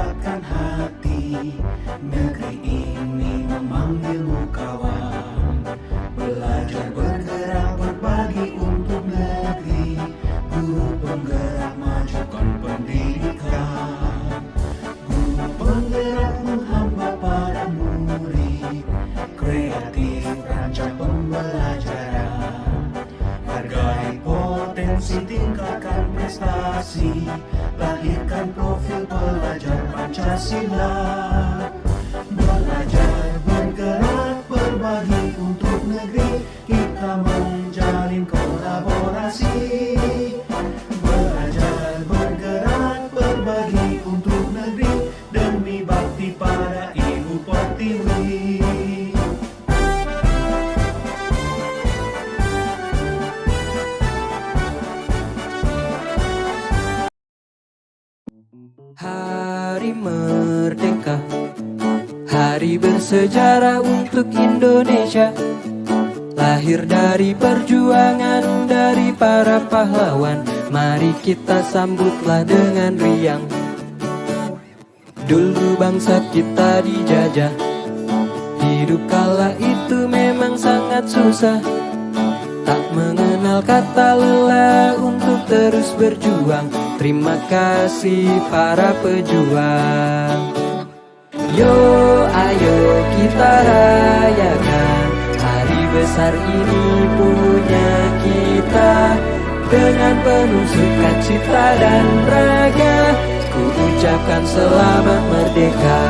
mendapatkan hati. Negeri ini memanggilmu kawan, belajar bergerak berbagi untuk negeri. Guru penggerak majukan pendidikan, guru penggerak menghamba pada murid. Kreatif rancang pembelajaran, hargai potensi, tingkatkan prestasi, lahirkan profil pelajar Pancasila. Belajar bergerak berbagi untuk negeri, kita menjalin kolaborasi. Belajar bergerak berbagi untuk negeri, demi bakti pada Ibu Pertiwi. Hari Merdeka, hari bersejarah untuk Indonesia. Lahir dari perjuangan dari para pahlawan, mari kita sambutlah dengan riang. Dulu bangsa kita dijajah, hidup kala itu memang sangat susah. Tak mengenal kata lelah untuk terus berjuang. Terima kasih para pejuang. Yo, ayo kita rayakan hari besar ini punya kita. Dengan penuh sukacita dan raga, ku ucapkan selamat merdeka.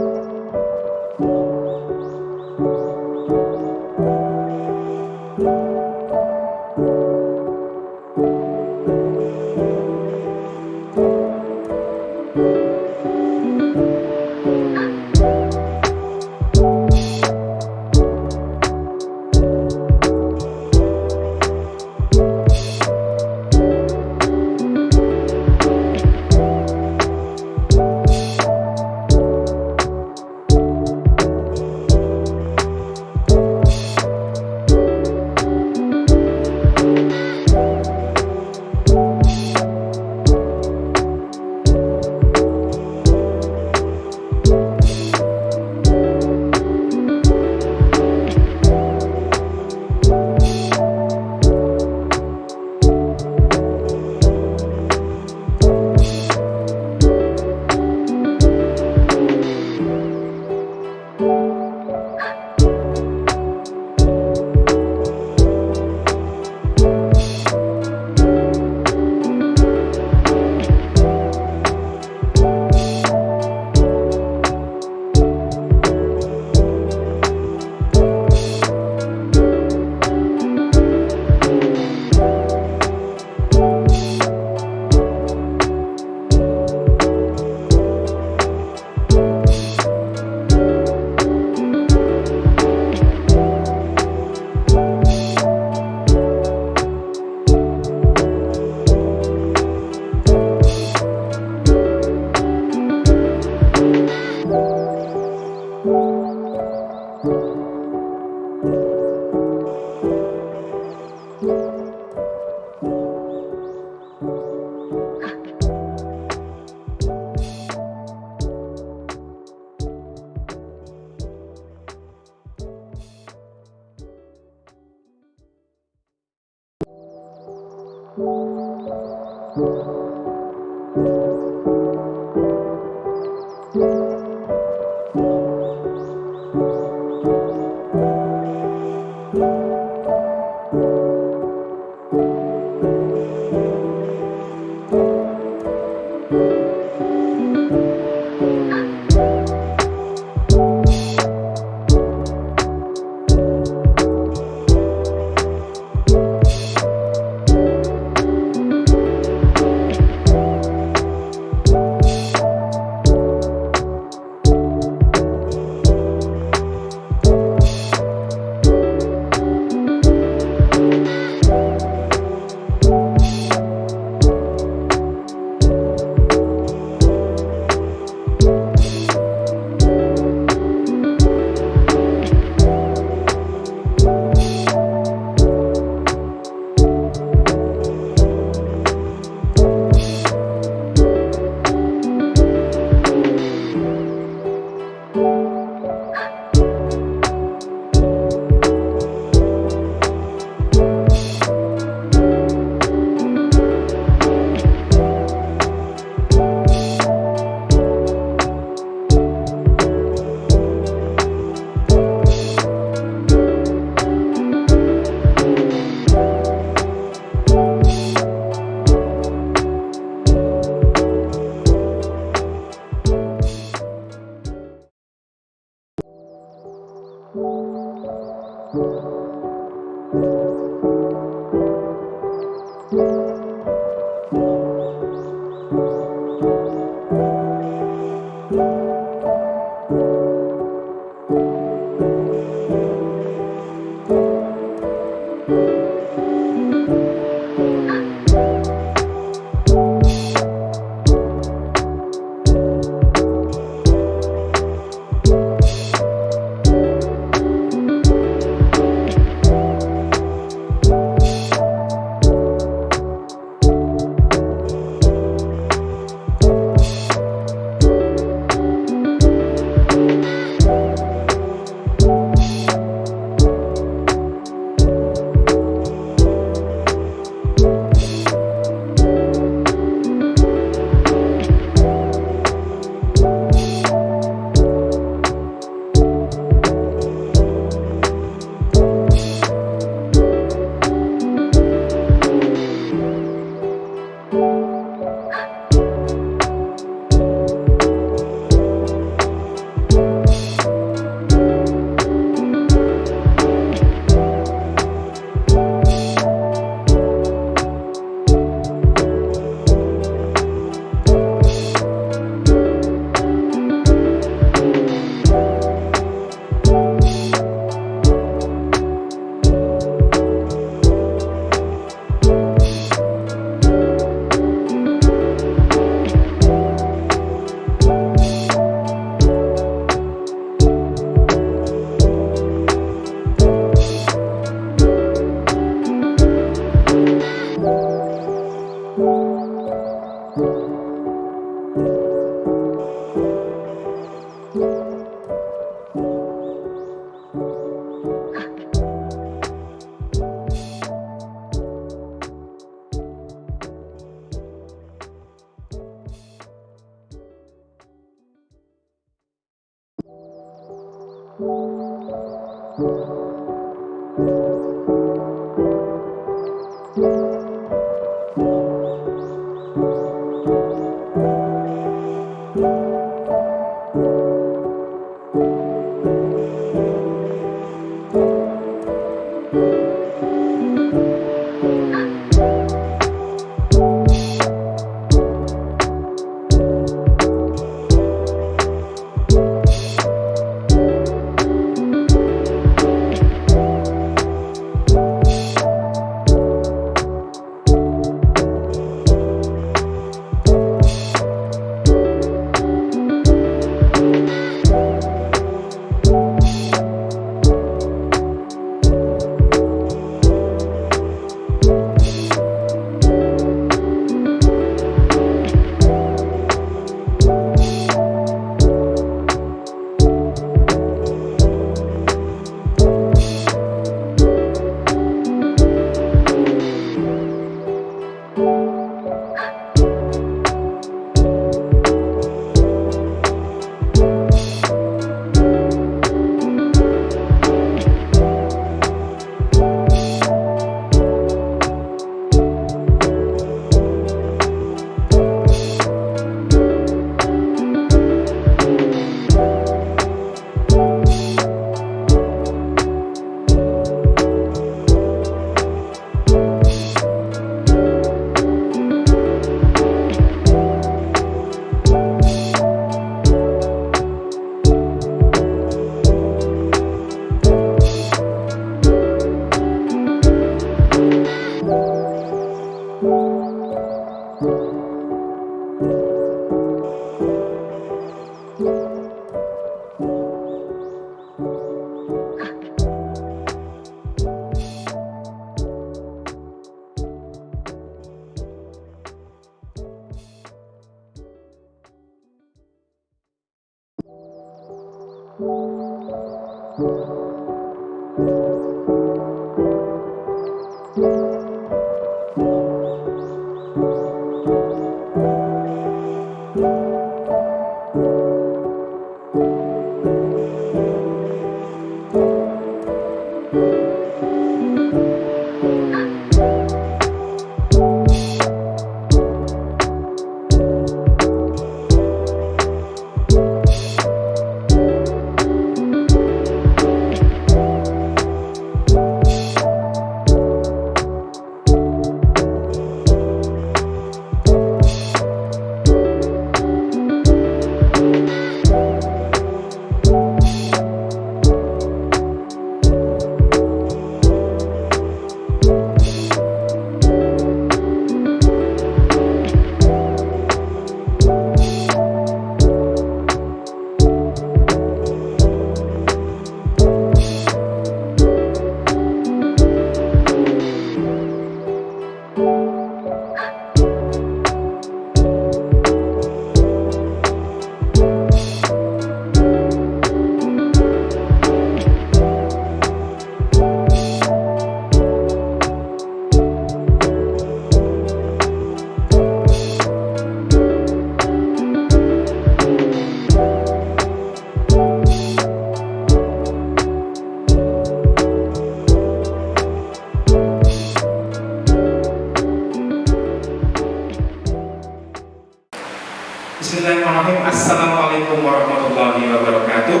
Bismillahirrahmanirrahim. Assalamualaikum warahmatullahi wabarakatuh.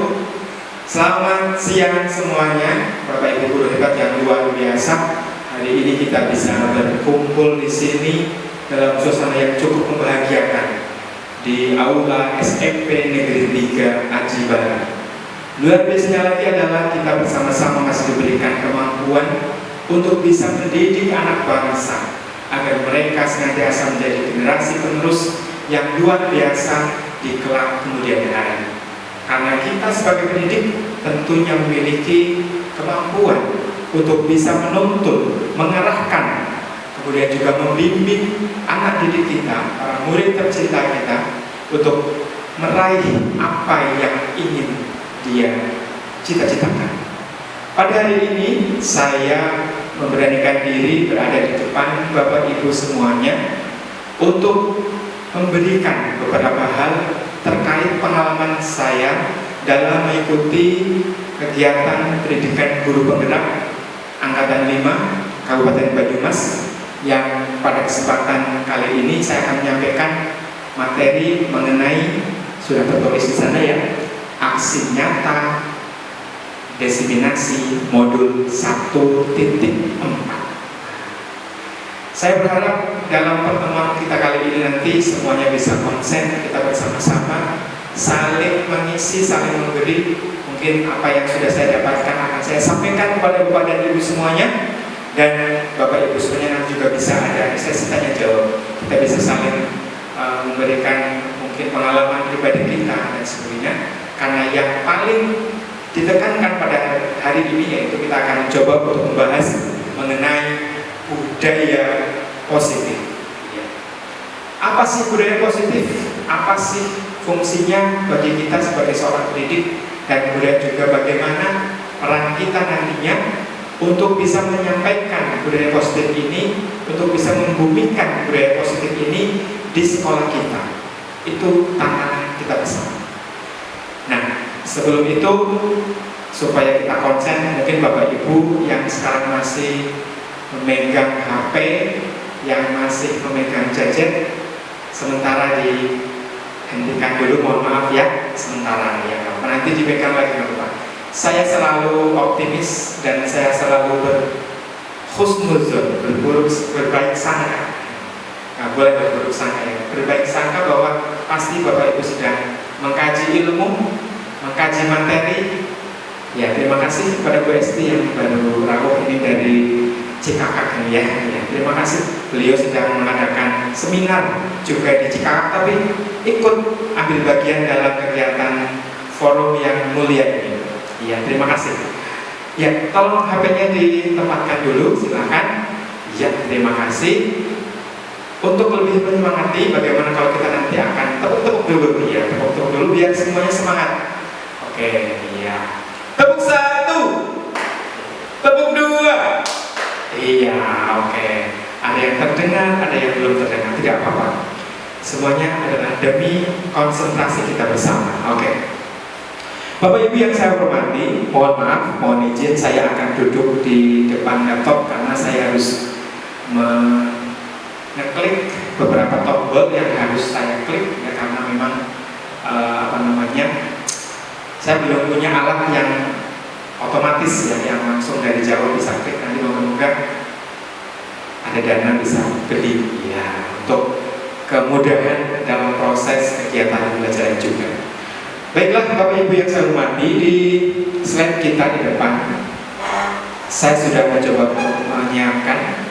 Selamat siang semuanya, Bapak Ibu guru hebat yang luar biasa. Hari ini kita bisa berkumpul di sini dalam suasana yang cukup membahagiakan di Aula SMP Negeri 3 Aji Barang. Luar biasanya lagi adalah kita bersama-sama masih diberikan kemampuan untuk bisa mendidik anak bangsa agar mereka senantiasa menjadi generasi penerus yang luar biasa di kelak kemudian hari. Karena kita sebagai pendidik tentunya memiliki kemampuan untuk bisa menuntun, mengarahkan, kemudian juga membimbing anak didik kita, para murid tercinta kita, untuk meraih apa yang ingin dia cita-citakan. Pada hari ini saya memberanikan diri berada di depan Bapak Ibu semuanya untuk memberikan beberapa hal terkait pengalaman saya dalam mengikuti kegiatan pendidikan guru penggerak Angkatan 5 Kabupaten Banyumas, yang pada kesempatan kali ini saya akan menyampaikan materi mengenai, sudah tertulis di sana ya, aksi nyata diseminasi modul 1.4. Saya berharap dalam pertemuan kita kali ini nanti semuanya bisa konsen, kita bersama-sama saling mengisi, saling memberi. Mungkin apa yang sudah saya dapatkan akan saya sampaikan kepada Bapak dan Ibu semuanya, dan Bapak Ibu semuanya nanti juga bisa ada sesi tanya jawab. Kita bisa saling memberikan mungkin pengalaman pribadi kita dan sebagainya. Karena yang paling ditekankan pada hari ini yaitu kita akan mencoba untuk membahas mengenai budaya positif. Apa sih budaya positif? Apa sih fungsinya bagi kita sebagai seorang pendidik, dan kemudian juga bagaimana peran kita nantinya untuk bisa menyampaikan budaya positif ini, untuk bisa membumikan budaya positif ini di sekolah kita. Itu tantangan kita bersama. Nah, sebelum itu supaya kita konsen, mungkin Bapak Ibu yang sekarang masih memegang HP, yang masih memegang gadget, sementara dihentikan dulu, mohon maaf ya, sementara ya, nanti dipegang lagi Bapak. Saya selalu optimis dan saya selalu berhusnuzon, berbaik sangka. Nah, boleh berburuk sangka ya, berbaik sangka bahwa pasti Bapak Ibu sedang mengkaji ilmu, mengkaji materi. Ya, terima kasih kepada Bu Esti yang baru rawuh ini dari Cikakak ya. Terima kasih, beliau sedang mengadakan seminar juga di Cikakak, tapi ikut ambil bagian dalam kegiatan forum yang mulia ini. Ya, terima kasih. Ya, tolong HP-nya ditempatkan dulu, silakan. Ya, terima kasih. Untuk lebih menyemangati, bagaimana kalau kita nanti akan tepuk-tepuk dulu ya, tepuk-tepuk dulu biar semuanya semangat. Oke, ya. Tepuk satu. terdengar, ada yang belum terdengar, tidak apa-apa. Semuanya adalah demi konsentrasi kita bersama. Oke. Bapak Ibu yang saya hormati, mohon maaf, mohon izin saya akan duduk di depan laptop karena saya harus ngeklik beberapa tombol yang harus saya klik ya, karena memang saya belum punya alat yang otomatis ya, yang langsung dari jauh bisa klik. Nanti moga-moga ada dana bisa beli ya, untuk kemudahan dalam proses kegiatan pembelajaran juga. Baiklah Bapak Ibu yang saya hormati, di slide kita di depan saya sudah mencoba menyiapkan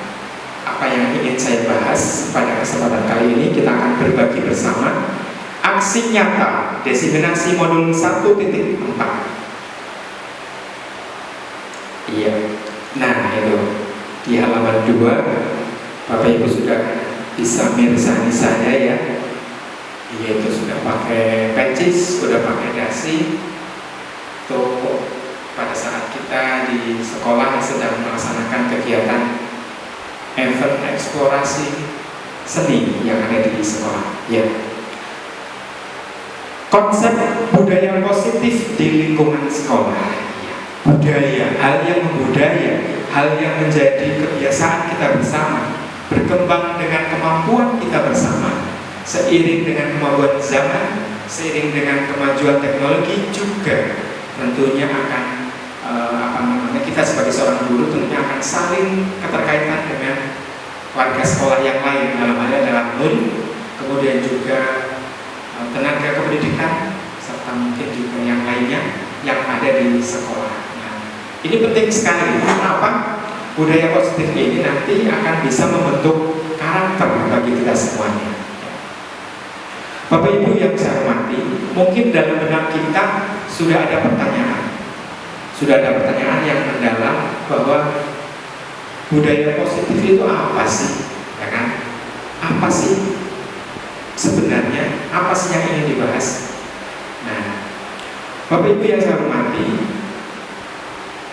apa yang ingin saya bahas pada kesempatan kali ini. Kita akan berbagi bersama aksi nyata diseminasi modul 1.4. Iya. Nah, itu di halaman 2 Bapak Ibu sudah bisa mirsani saya ya, yaitu sudah pakai patches, sudah pakai dasi. Tuh, pada saat kita di sekolah sedang melaksanakan kegiatan event eksplorasi seni yang ada di sekolah ya. Konsep budaya positif di lingkungan sekolah ya. Budaya, hal yang membudaya, hal yang menjadi kebiasaan kita bersama, berkembang dengan kemampuan kita bersama, seiring dengan kemajuan zaman, seiring dengan kemajuan teknologi juga tentunya akan kita sebagai seorang guru tentunya akan saling keterkaitan dengan warga sekolah yang lain, dalam hal adalah murid, kemudian juga tenaga kependidikan serta mungkin juga yang lainnya yang ada di sekolah. Nah, ini penting sekali. Kenapa? Budaya positif ini nanti akan bisa membentuk karakter bagi kita semuanya. Bapak Ibu yang saya hormati, mungkin dalam benak kita sudah ada pertanyaan yang mendalam bahwa budaya positif itu apa sih, ya kan? Apa sih sebenarnya? Apa sih yang ingin dibahas? Nah, Bapak Ibu yang saya hormati,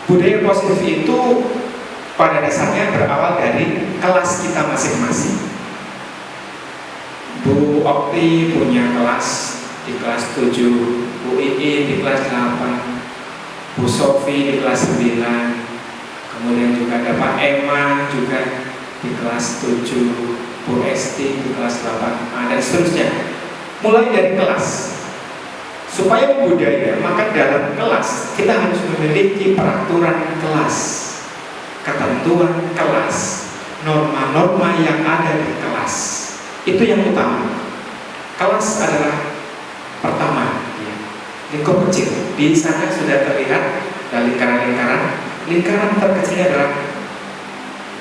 budaya positif itu pada dasarnya berawal dari kelas kita masing-masing. Bu Okti punya kelas di kelas 7, Bu Ii di kelas 8, Bu Sofi di kelas 9, kemudian juga ada Pak Emma juga di kelas 7, Bu Esti di kelas 8, dan seterusnya. Mulai dari kelas. Supaya membudaya, maka dalam kelas kita harus memiliki peraturan kelas, ketentuan kelas, norma-norma yang ada di kelas. Itu yang utama. Kelas adalah pertama ya. Lingkup kecil. Di sana sudah terlihat ada lingkaran terkecilnya adalah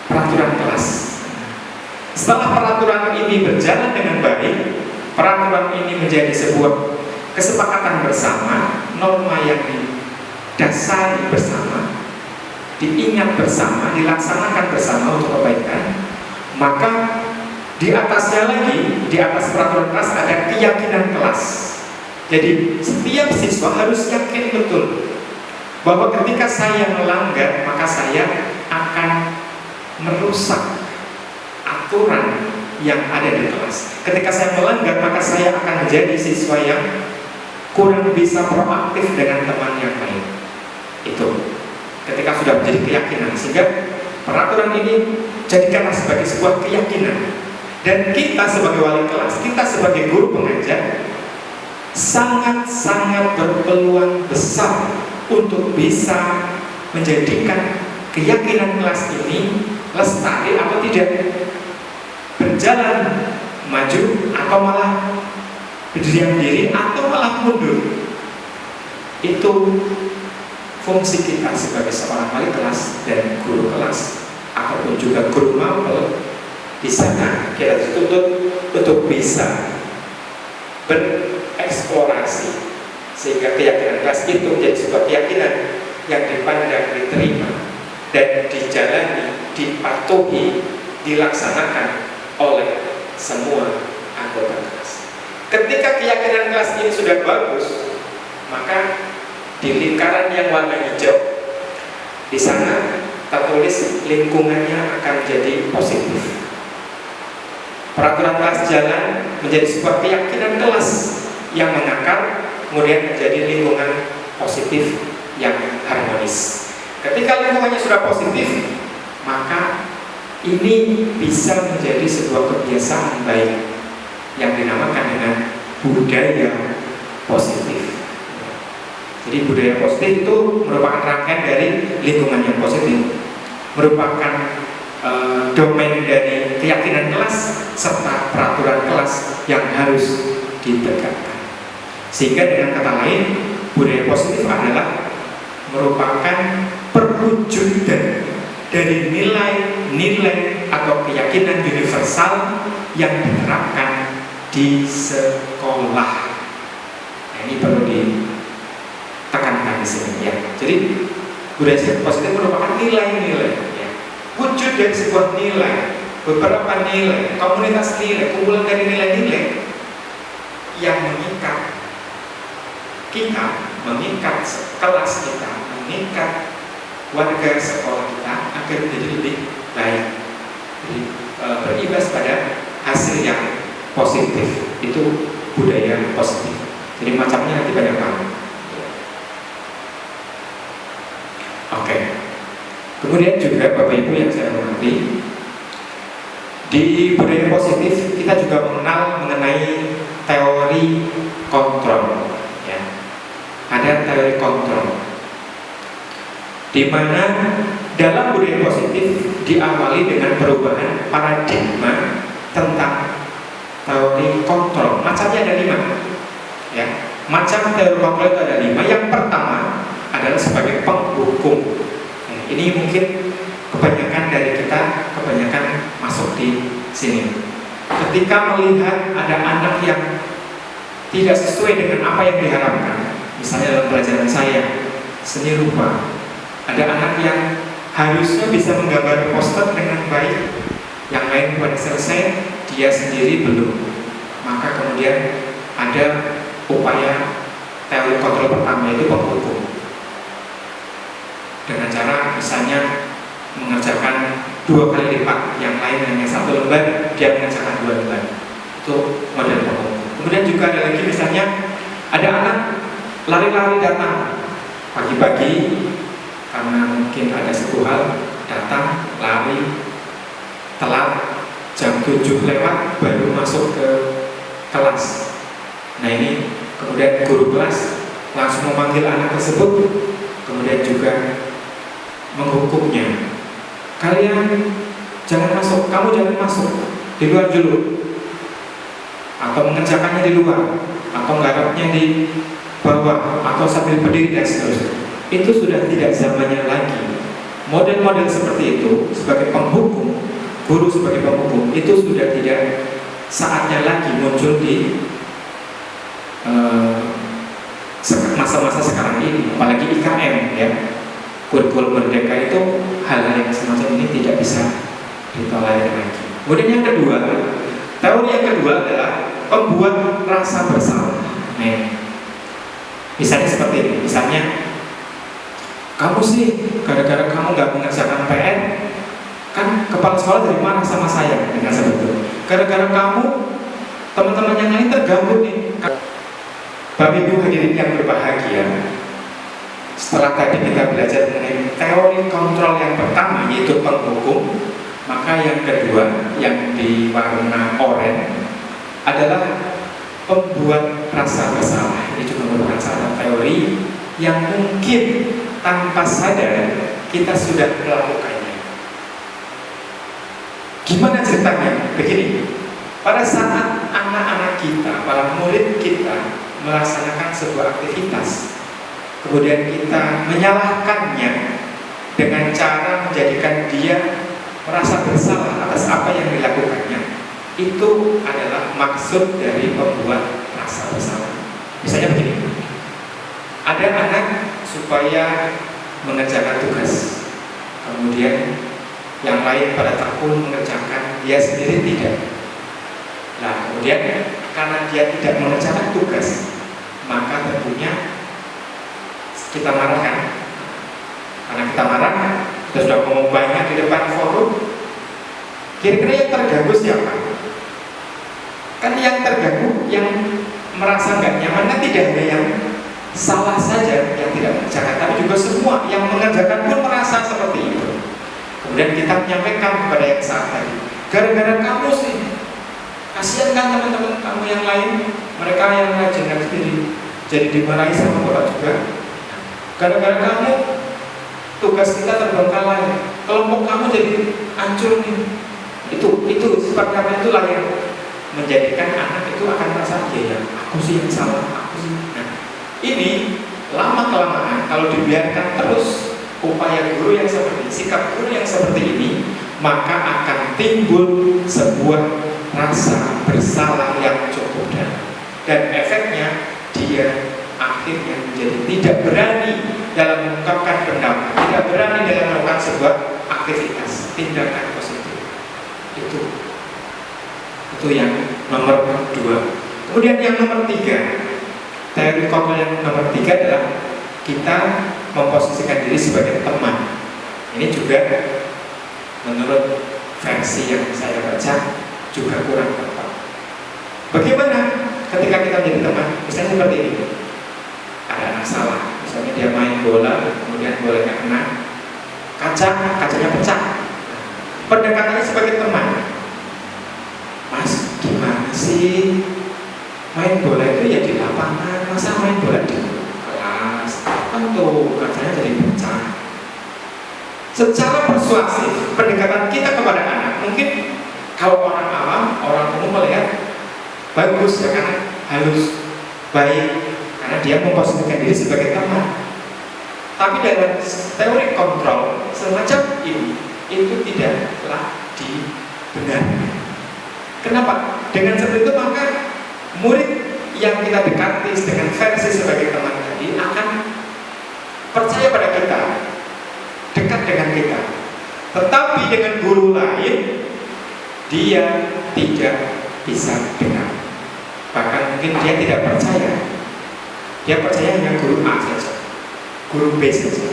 peraturan kelas. Setelah peraturan ini berjalan dengan baik, peraturan ini menjadi sebuah kesepakatan bersama, norma yang didasari bersama, diingat bersama, dilaksanakan bersama untuk kebaikan, maka di atasnya lagi, di atas peraturan kelas ada keyakinan kelas. Jadi setiap siswa harus yakin betul bahwa ketika saya melanggar, maka saya akan merusak aturan yang ada di kelas. Ketika saya melanggar, maka saya akan menjadi siswa yang kurang bisa proaktif dengan teman yang lain. Itu ketika sudah menjadi keyakinan, sehingga peraturan ini jadikanlah sebagai sebuah keyakinan. Dan kita sebagai wali kelas, kita sebagai guru pengajar sangat-sangat berpeluang besar untuk bisa menjadikan keyakinan kelas ini lestari atau tidak, berjalan maju atau malah berdiam diri atau malah mundur. Itu fungsi kita sebagai seorang wali kelas dan guru kelas, ataupun juga guru mapel. Di sana kita dituntut untuk bisa bereksplorasi sehingga keyakinan kelas itu menjadi sebuah keyakinan yang dipandang, diterima, dan dijalani, dipatuhi, dilaksanakan oleh semua anggota kelas. Ketika keyakinan kelas ini sudah bagus, maka di lingkaran yang warna hijau, di sana tertulis lingkungannya akan menjadi positif. Peraturan kelas jalan menjadi sebuah keyakinan kelas yang mengakar, kemudian menjadi lingkungan positif yang harmonis. Ketika lingkungannya sudah positif, maka ini bisa menjadi sebuah kebiasaan baik yang dinamakan dengan budaya positif. Jadi budaya positif itu merupakan rangkaian dari lingkungan yang positif, merupakan domain dari keyakinan kelas serta peraturan kelas yang harus ditegakkan. Sehingga dengan kata lain, budaya positif adalah merupakan perwujudan dari nilai-nilai atau keyakinan universal yang diterapkan di sekolah. Nah, ini perlu ditekankan di sini ya. Jadi budaya positif merupakan nilai-nilai ya. Wujud dari sebuah nilai, beberapa nilai, komunitas nilai, kumpulan dari nilai-nilai yang mengikat kita, mengikat kelas kita, mengikat warga sekolah kita agar menjadi lebih baik. Jadi berimbas pada hasil yang positif. Itu budaya positif. Jadi macamnya nanti banyak banget. Oke. Kemudian juga Bapak Ibu yang saya hormati, di budaya positif kita juga mengenal mengenai teori kontrol. Ya. Ada teori kontrol, di mana dalam budaya positif diawali dengan perubahan paradigma tentang teori kontrol. Macamnya ada 5 ya. Macam teori kontrol itu ada 5. Yang pertama adalah sebagai penghukum. Ini mungkin kebanyakan dari kita masuk di sini. Ketika melihat ada anak yang tidak sesuai dengan apa yang diharapkan, misalnya dalam pelajaran saya seni rupa, ada anak yang harusnya bisa menggambar poster dengan baik, yang lain pada selesai, dia sendiri belum. Maka kemudian ada upaya teori kontrol pertama, yaitu penghukum, dengan cara misalnya mengerjakan 2 kali lipat, yang lain hanya 1 lembar, dia mengerjakan 2 lembar. Itu model penghukum. Kemudian juga ada lagi misalnya ada anak lari-lari datang pagi-pagi karena mungkin ada satu hal, datang lari telat, jam 7 lewat baru masuk ke kelas. Nah ini kemudian guru kelas langsung memanggil anak tersebut, kemudian juga menghukumnya. Kalian jangan masuk, kamu jangan masuk, di luar dulu. Atau mengerjakannya di luar, atau nggarapnya di bawah, atau sambil berdiri dan seterusnya. Itu sudah tidak zamannya lagi. Model-model seperti itu sebagai penghukum, guru sebagai penghukum, itu sudah tidak saatnya lagi muncul di masa-masa sekarang ini. Apalagi IKM ya, kurikulum merdeka, itu hal-hal yang semacam ini tidak bisa ditolerir lagi. Kemudian yang kedua, teori yang kedua adalah pembuat rasa bersalah. Nah, misalnya seperti ini, misalnya kamu sih gara-gara kamu nggak mengerjakan PR, kan kepala sekolah dari mana sama saya dengan sebetulnya. Gara-gara kamu, teman-teman yang lain terganggu nih. Bapak Ibu hadirin yang berbahagia, setelah tadi kita belajar mengenai teori kontrol yang pertama, yaitu penghukum, maka yang kedua yang diwarna oranye adalah pembuat rasa bersalah. Ini juga merupakan salah teori yang mungkin tanpa sadar kita sudah melakukannya. Gimana ceritanya? Begini, pada saat anak-anak kita, para murid kita melaksanakan sebuah aktivitas, kemudian kita menyalahkannya dengan cara menjadikan dia merasa bersalah atas apa yang dilakukannya, itu adalah maksud dari pembuat rasa bersalah. Misalnya begini, ada anak supaya mengerjakan tugas, kemudian yang lain pada tekun mengerjakan, dia sendiri tidak. Nah kemudian karena dia tidak mengerjakan tugas, maka tentunya kita marahkan. Karena kita marah, kita sudah ngomong banyak di depan forum, kira-kira yang terganggu siapa? Kan yang terganggu, yang merasa nggak nyaman kan tidak hanya yang salah saja yang tidak mengerjakan, tapi juga semua yang mengerjakan pun merasa seperti itu. Kemudian kita menyampaikan kepada yang salah tadi, gara-gara kamu sih, kasihan kan teman-teman kamu yang lain, mereka yang rajin jadi dimarahi sama Bapak juga. Gara-gara kamu tugas kita terbengkalai, kelompok kamu jadi hancur nih. Itu sifat kamu itulah yang menjadikan anak itu akan merasa ya aku sih yang salah, aku sih. Nah, ini lama-kelamaan kalau dibiarkan terus upaya guru yang seperti sikap guru yang seperti ini, maka akan timbul sebuah rasa bersalah yang cukup dalam, dan efeknya dia akhirnya menjadi tidak berani dalam mengungkapkan pendapat, tidak berani dalam melakukan sebuah aktivitas tindakan positif. Itu yang nomor 2. Kemudian yang nomor 3, teori Koppel yang nomor 3 adalah kita memposisikan diri sebagai teman. Ini juga menurut versi yang saya baca juga kurang tepat. Bagaimana ketika kita menjadi teman? Misalnya seperti ini, ada anak salah, misalnya dia main bola, kemudian bolanya kena kacanya pecah. Pendekatannya sebagai teman, Mas, gimana sih main bola itu ya di lapangan, masa main bola di kelas? Tentu kacanya jadi pecah. Secara persuasif, pendekatan kita kepada anak mungkin kalau orang awam, orang umum melihat bagus ya, karena halus, baik, karena dia memposisikan diri sebagai teman. Tapi dalam teori kontrol semacam ini itu tidaklah dibenarkan. Kenapa? Dengan seperti itu maka murid yang kita dekati dengan versi sebagai teman tadi akan percaya pada kita, dekat dengan kita. Tetapi dengan guru lain dia tidak bisa dekat. Bahkan mungkin dia tidak percaya. Dia percaya hanya guru A saja, guru B saja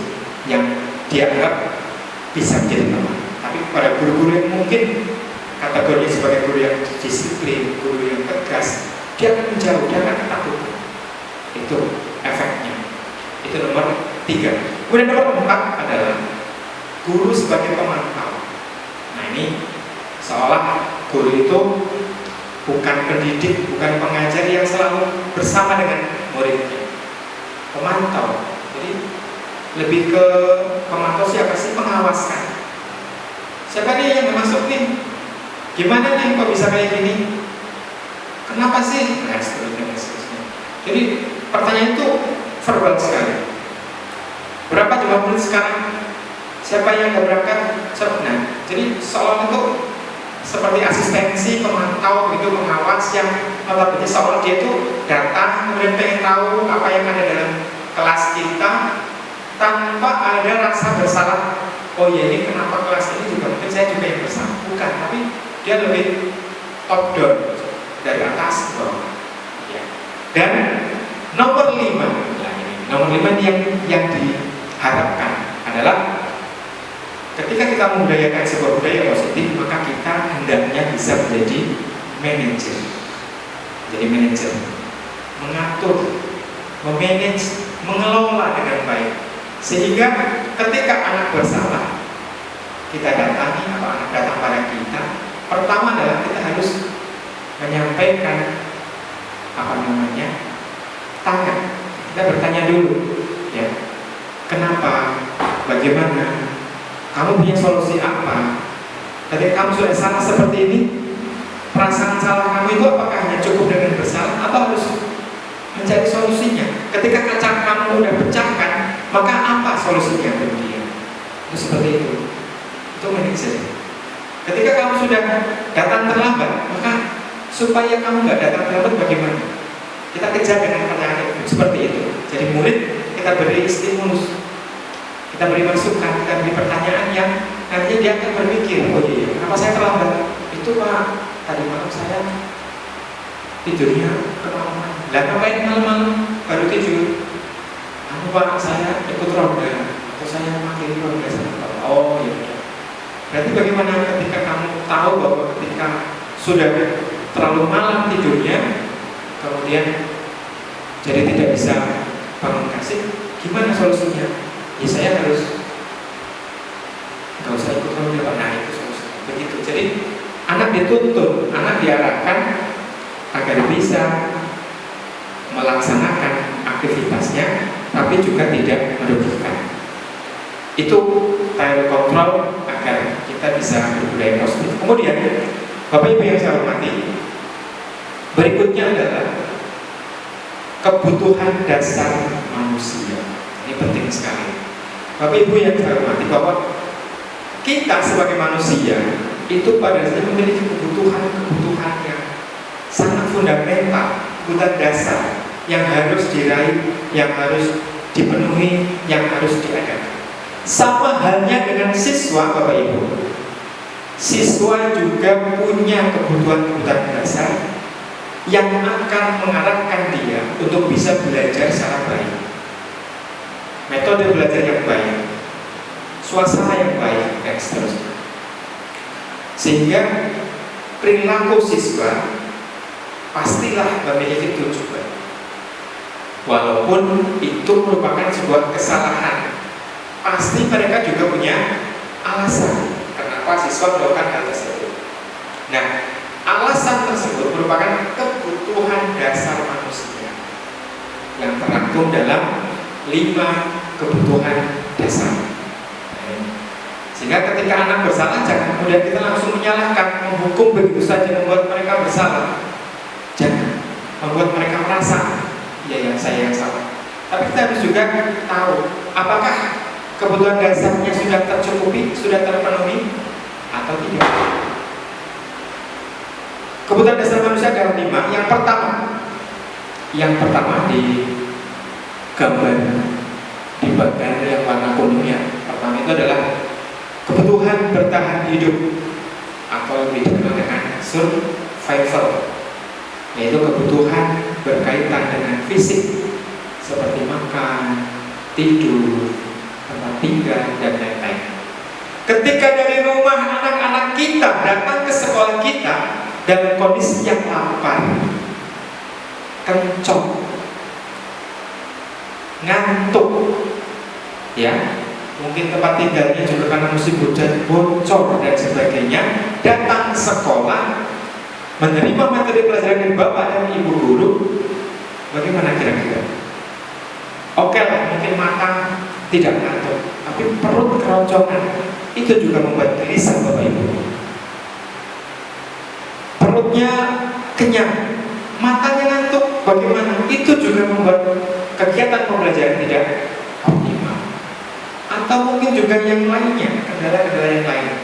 yang dia anggap bisa menjadi teman. Tapi pada guru-guru yang mungkin kategorinya sebagai guru yang disiplin, guru yang tegas, dia akan menjauh, dia akan ketakutan. Itu efeknya. Itu nomor 3. Kemudian nomor 4 adalah guru sebagai pemantau. Nah ini seolah guru itu bukan pendidik, bukan pengajar yang selalu bersama dengan muridnya. Pemantau. Jadi lebih ke pemantau siapa sih? Mengawaskan. Siapa nih yang masuk nih? Gimana nih kok bisa kayak gini? Kenapa sih? Nah, seterusnya. Jadi pertanyaan itu verbal sekali. Berapa jumlah murid sekarang? Siapa yang nggak berangkat? Nah, jadi seolah itu seperti asistensi, pemantau, itu pengawas yang notabene seolah dia itu datang kemudian pengen tahu apa yang ada dalam kelas kita tanpa ada rasa bersalah. Oh ya, ini kenapa kelas ini juga mungkin saya juga yang bersalah? Bukan, tapi dia lebih top down, dari atas ke bawah. Ya. Dan nomor 5, nomor 5 yang diharapkan adalah ketika kita membudayakan sebuah budaya positif, maka kita hendaknya bisa menjadi manajer. Jadi manajer, mengatur, memanage, mengelola dengan baik. Sehingga ketika anak bersalah, kita datangi atau anak datang pada kita, pertama adalah kita harus menyampaikan tanya. Kita bertanya dulu, ya, kenapa, bagaimana, kamu punya solusi apa? Ketika kamu sudah salah seperti ini, perasaan salah kamu itu apakah hanya cukup dengan bersalah atau harus mencari solusinya? Ketika kaca kamu udah pecahkan, maka apa solusinya bagi dia? Itu seperti itu. Itu manajer. Ketika kamu sudah datang terlambat, maka supaya kamu nggak datang terlambat bagaimana? Kita kejar dengan pertanyaan itu, seperti itu. Jadi murid kita beri stimulus, kita beri masukan, kita beri pertanyaan yang nanti dia akan berpikir, oh iya, kenapa saya terlambat? Itu Pak, tadi malam saya tidurnya kemalaman. Lah ngapain malam-malam baru tidur? Pak, saya ikut ronda atau saya memakai ronda sama. Oh iya. Berarti bagaimana ketika kamu tahu bahwa ketika sudah terlalu malam tidurnya, kemudian jadi tidak bisa bangun kasih. Gimana solusinya? Ya saya harus nggak usah ikut kamu dia. Nah itu solusinya. Begitu. Jadi anak dituntut, anak diarahkan agar bisa melaksanakan aktivitasnya, tapi juga tidak merugikan. Itu child control agar kita bisa berbudaya positif. Kemudian Bapak Ibu yang saya hormati, berikutnya adalah kebutuhan dasar manusia. Ini penting sekali. Bapak Ibu yang saya hormati, bahwa kita sebagai manusia itu pada dasarnya memiliki kebutuhan yang sangat fundamental, kebutuhan dasar yang harus diraih, yang harus dipenuhi, yang harus diadakan. Sama halnya dengan siswa, Bapak Ibu. Siswa juga punya kebutuhan-kebutuhan dasar yang akan mengarahkan dia untuk bisa belajar secara baik. Metode belajar yang baik, suasana yang baik, dan seterusnya. Sehingga perilaku siswa pastilah memiliki tujuan. Walaupun itu merupakan sebuah kesalahan, pasti mereka juga punya alasan kenapa siswa melakukan hal tersebut. Nah, alasan tersebut merupakan kebutuhan dasar manusia yang terangkum dalam 5 kebutuhan dasar. Sehingga ketika anak bersalah, jangan kemudian kita langsung menyalahkan, menghukum begitu saja, membuat mereka bersalah. Jangan membuat mereka merasa, ya saya yang salah. Tapi kita harus juga tahu apakah kebutuhan dasarnya sudah tercukupi, sudah terpenuhi atau tidak. Kebutuhan dasar manusia ada 5. Yang pertama di gambar di bagian yang warna kuning ya. Pertama itu adalah kebutuhan bertahan hidup atau lebih dikenal dengan survival, yaitu kebutuhan berkaitan dengan fisik seperti makan, tidur, tempat tinggal, dan lain-lain. Ketika dari rumah anak-anak kita datang ke sekolah kita dalam kondisi yang lapar, kencok, ngantuk, ya, mungkin tempat tinggalnya juga karena musim hujan bocor dan sebagainya, datang ke sekolah menerima materi pelajaran dari bapak dan ibu guru, bagaimana kira-kira? Oke lah, mungkin mata tidak ngantuk, tapi perut keroncongan, itu juga membuat gelisah Bapak Ibu. Perutnya kenyang, matanya ngantuk, bagaimana? Itu juga membuat kegiatan pembelajaran tidak optimal. Atau mungkin juga yang lainnya, kendala-kendala yang lain.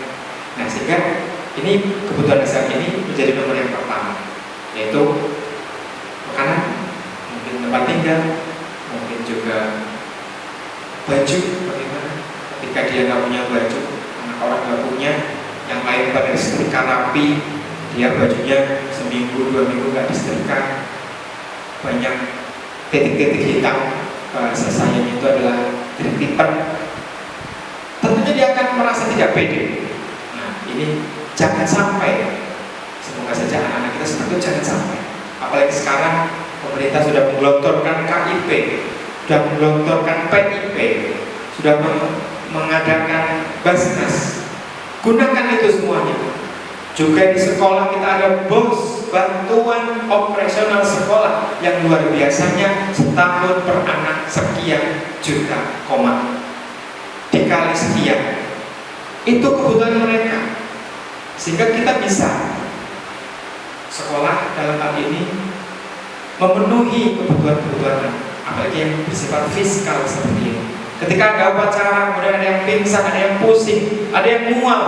Nah, sehingga ini kebutuhan dasar ini menjadi nomor yang pertama, yaitu makanan, mungkin tempat tinggal, mungkin juga baju. Bagaimana ketika dia nggak punya baju, anak orang nggak punya, yang lain pada setrika rapi, dia bajunya seminggu 2 minggu nggak disetrika, banyak titik-titik hitam. Bahasa sayangnya itu adalah titik-titik. Tentunya dia akan merasa tidak pede. Nah, ini jangan sampai, semoga saja anak-anak kita seperti itu jangan sampai. Apalagi sekarang pemerintah sudah menggelontorkan KIP, sudah menggelontorkan PIP, sudah mengadakan Basnas. Gunakan itu semuanya. Juga di sekolah kita ada BOS, bantuan operasional sekolah, yang luar biasanya setahun per anak sekian juta, dikali sekian. Itu kebutuhan mereka. Sehingga kita bisa sekolah dalam hal ini memenuhi kebutuhan-kebutuhan, apalagi yang bersifat fiskal seperti ini. Ketika ada upacara, kemudian ada yang pingsan, ada yang pusing, ada yang mual,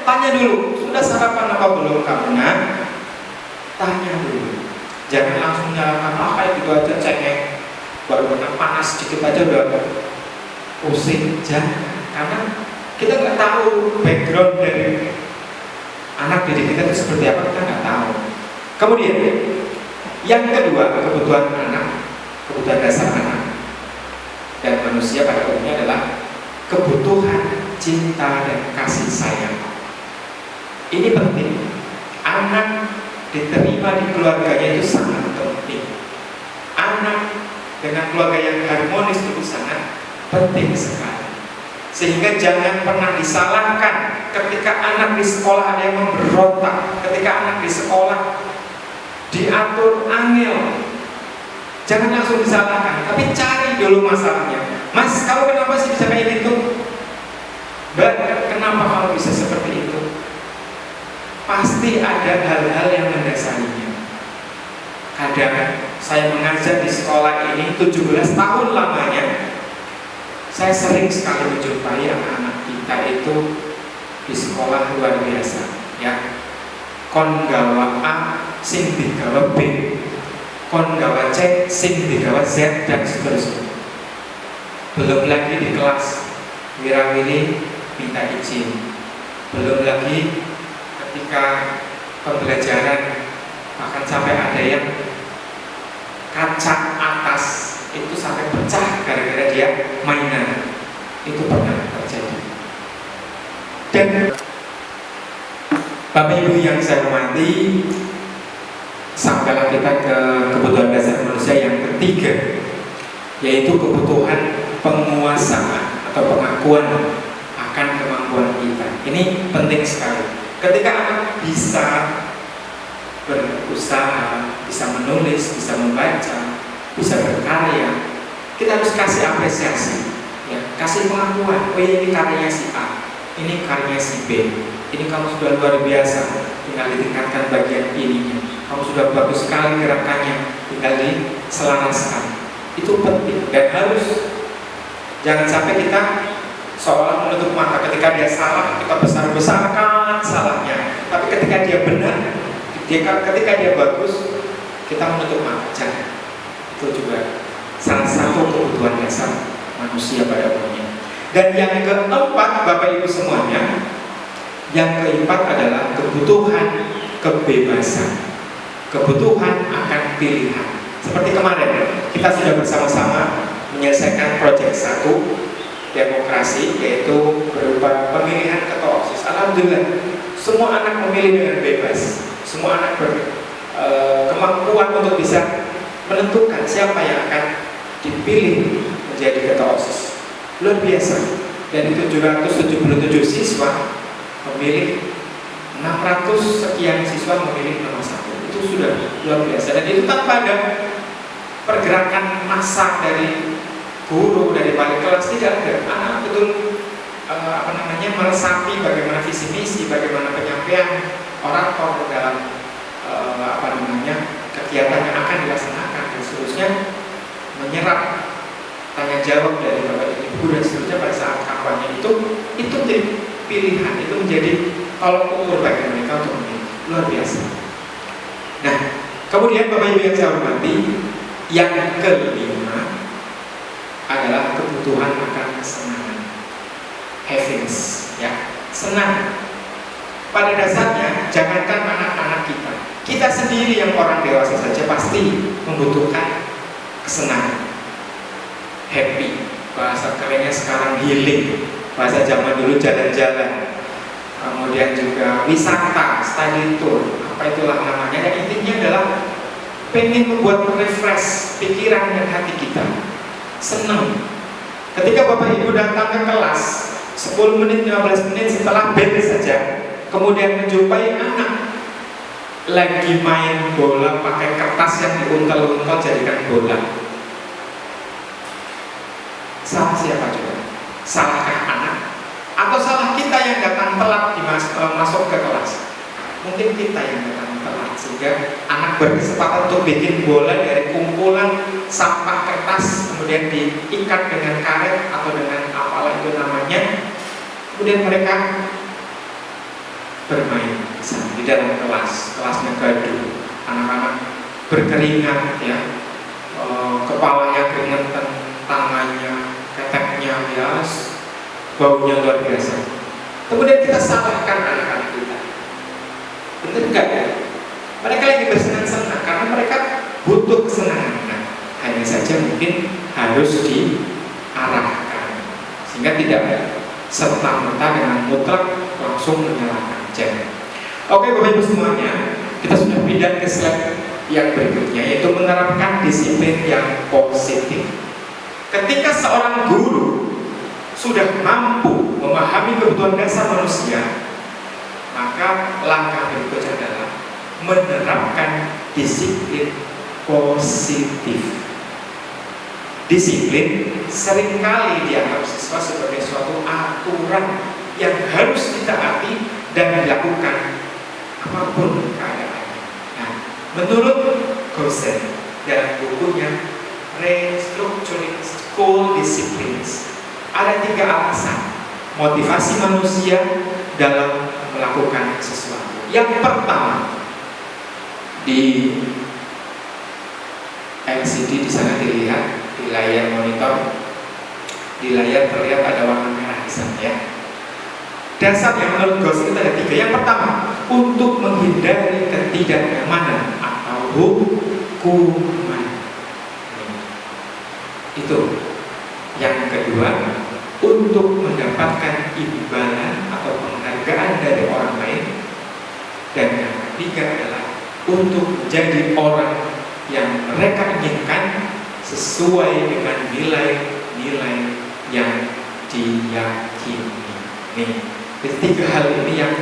tanya dulu, sudah sarapan apa belum kamu? Nah, tanya dulu. Jangan langsung nyalakan apa itu aja cengeng, baru kena panas sedikit aja udah pusing. Jangan, karena kita nggak tahu background dari anak didik kita itu seperti apa, kita nggak tahu. Kemudian yang kedua, kebutuhan anak, kebutuhan dasar anak dan manusia pada umumnya adalah kebutuhan cinta dan kasih sayang. Ini penting. Anak diterima di keluarganya itu sangat penting. Anak dengan keluarga yang harmonis itu sangat penting sekali. Sehingga jangan pernah disalahkan ketika anak di sekolah ada yang memberontak, ketika anak di sekolah diatur angel. Jangan langsung disalahkan, tapi cari dulu masalahnya. Mas, kamu kenapa sih bisa kayak gitu? Mbak, kenapa kamu bisa seperti itu? Pasti ada hal-hal yang mendasarinya. Kadang saya mengajar di sekolah ini 17 tahun lamanya, saya sering sekali menjumpai anak-anak kita itu di sekolah luar biasa, ya. Kon gawa A, sing digawa B, kon gawa C, sing digawa Z, dan seterusnya. Belum lagi di kelas wirawiri minta izin. Belum lagi ketika pembelajaran, bahkan sampai ada yang kaca atas itu sampai pecah gara-gara dia mainan. Itu pernah terjadi. Dan Bapak Ibu yang saya hormati, sampailah kita ke kebutuhan dasar manusia yang ketiga, yaitu kebutuhan penguasaan atau pengakuan akan kemampuan kita. Ini penting sekali. Ketika anak bisa berusaha, bisa menulis, bisa membaca, bisa berkarya, kita harus kasih apresiasi, ya, kasih pengakuan. Oh ya, ini karyanya si A, ini karyanya si B, ini kamu sudah luar biasa, tinggal ditingkatkan bagian ininya. Kamu sudah bagus sekali gerakannya, tinggal diselaraskan. Itu penting dan harus. Jangan sampai kita seolah menutup mata ketika dia salah, kita besar-besarkan salahnya. Tapi ketika dia benar, ketika dia bagus, kita menutup mata. Jangan. Itu juga salah satu kebutuhan dasar manusia pada umumnya. Dan yang keempat, Bapak Ibu semuanya, yang keempat adalah kebutuhan kebebasan, kebutuhan akan pilihan. Seperti kemarin kita sudah bersama-sama menyelesaikan proyek 1 demokrasi, yaitu berupa pemilihan ketua OSIS. Alhamdulillah, semua anak memilih dengan bebas. Semua anak berkemampuan untuk bisa menentukan siapa yang akan dipilih menjadi ketua OSIS. Luar biasa. Dan itu 777 siswa memilih, 600 sekian siswa memilih nomor 1. Itu sudah luar biasa. Dan itu tanpa ada pergerakan massa dari guru, dari balik kelas, tidak ada. Anak betul meresapi bagaimana visi misi, bagaimana penyampaian orator dalam kegiatan yang akan dilaksanakan, dan seterusnya menyerap tanya jawab dari bapak ibu dan seterusnya pada saat kampanye itu menjadi pilihan, itu menjadi tolok ukur bagi mereka untuk memilih. Luar biasa. Nah, kemudian Bapak Ibu yang saya hormati, yang kelima adalah kebutuhan akan kesenangan, happiness, ya, senang. Pada dasarnya, jangankan anak-anak kita sendiri yang orang dewasa saja pasti membutuhkan kesenangan, happy. Bahasa kerennya sekarang healing, bahasa zaman dulu jalan-jalan, kemudian juga wisata, study tour, apa itulah namanya. Dan intinya adalah pengen membuat refresh pikiran dan hati kita, senang. Ketika Bapak Ibu datang ke kelas 10 menit, 15 menit setelah bel saja, kemudian menjumpai anak lagi main bola pakai kertas yang diuntal-untal jadikan bola. Salah siapa juga? Salahkah anak? Atau salah kita yang datang telat masuk ke kelas? Mungkin kita yang datang telat, sehingga anak berkesempatan untuk bikin bola dari kumpulan sampah kertas, kemudian diikat dengan karet atau dengan apalah itu namanya, kemudian mereka bermain di dalam kelasnya gaduh, anak-anak berkeringat, ya, kepalanya keringetan, tangannya, keteknya, ya, baunya luar biasa. Kemudian kita salahkan anak-anak kita. Benar enggak ya? Mereka lagi bersenang-senang karena mereka butuh kesenangan. Nah, hanya saja mungkin harus diarahkan sehingga tidak serta-merta dengan mutlak langsung menyalahkan. Oke Bapak Ibu semuanya, Kita sudah pindah ke slide yang berikutnya, yaitu menerapkan disiplin yang positif. Ketika seorang guru sudah mampu memahami kebutuhan dasar manusia, maka langkah berikutnya adalah menerapkan disiplin positif. Disiplin seringkali dianggap siswa sebagai suatu aturan yang harus ditaati dan dilakukan apapun keadaannya. Nah, menurut Gosen dalam bukunya Restructuring School Disciplines, ada 3 alasan motivasi manusia dalam melakukan sesuatu. Yang pertama, di LCD di sana dilihat, di layar monitor, di layar terlihat ada warna merah di sana ya. Dasar yang menurut Gosen itu ada 3. Yang pertama, untuk menghindari ketidaknyamanan atau hukuman. Itu. Yang kedua, untuk mendapatkan imbalan atau penghargaan dari orang lain. Dan yang ketiga adalah untuk menjadi orang yang mereka inginkan sesuai dengan nilai-nilai yang diyakini. Nih, 3 hal ini yang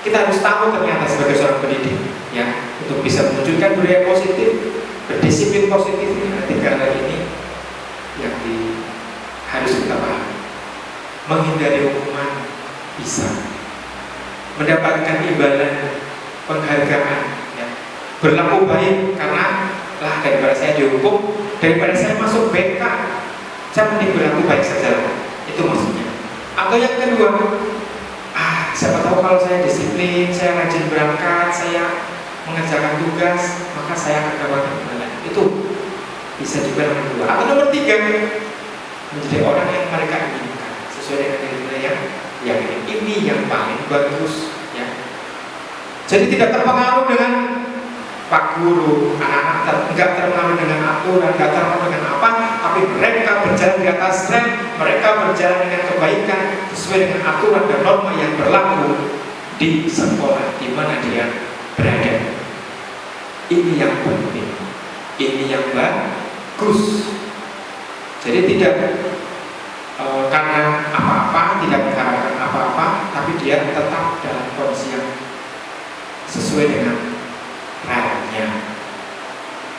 kita harus tahu ternyata sebagai seorang pendidik, ya, untuk bisa menunjukkan budaya positif, berdisiplin positif. Nah, 3 hal ini yang harus kita pahami. Menghindari hukuman bisa, mendapatkan imbalan, penghargaan, ya. Berlaku baik karena daripada saya dihukum, daripada saya masuk BK, saya mending berlaku baik saja. Itu maksudnya. Atau yang kedua, siapa tahu kalau saya disiplin, saya rajin berangkat, saya mengerjakan tugas, maka saya akan dapat imbalan. Itu bisa juga nomor 2. Atau nomor 3, menjadi orang yang mereka inginkan sesuai dengan nilai yang ini yang paling bagus, ya. Jadi tidak terpengaruh dengan Pak Guru, anak-anak enggak terpengaruh dengan aturan, enggak terpengaruh dengan apa, tapi mereka berjalan di atas rem, mereka berjalan dengan kebaikan sesuai dengan aturan dan norma yang berlaku di sekolah di mana dia berada. Ini yang penting, ini yang bagus. Jadi tidak karena apa-apa, tidak mengharapkan apa-apa, tapi dia tetap dalam kondisi yang sesuai dengan relnya.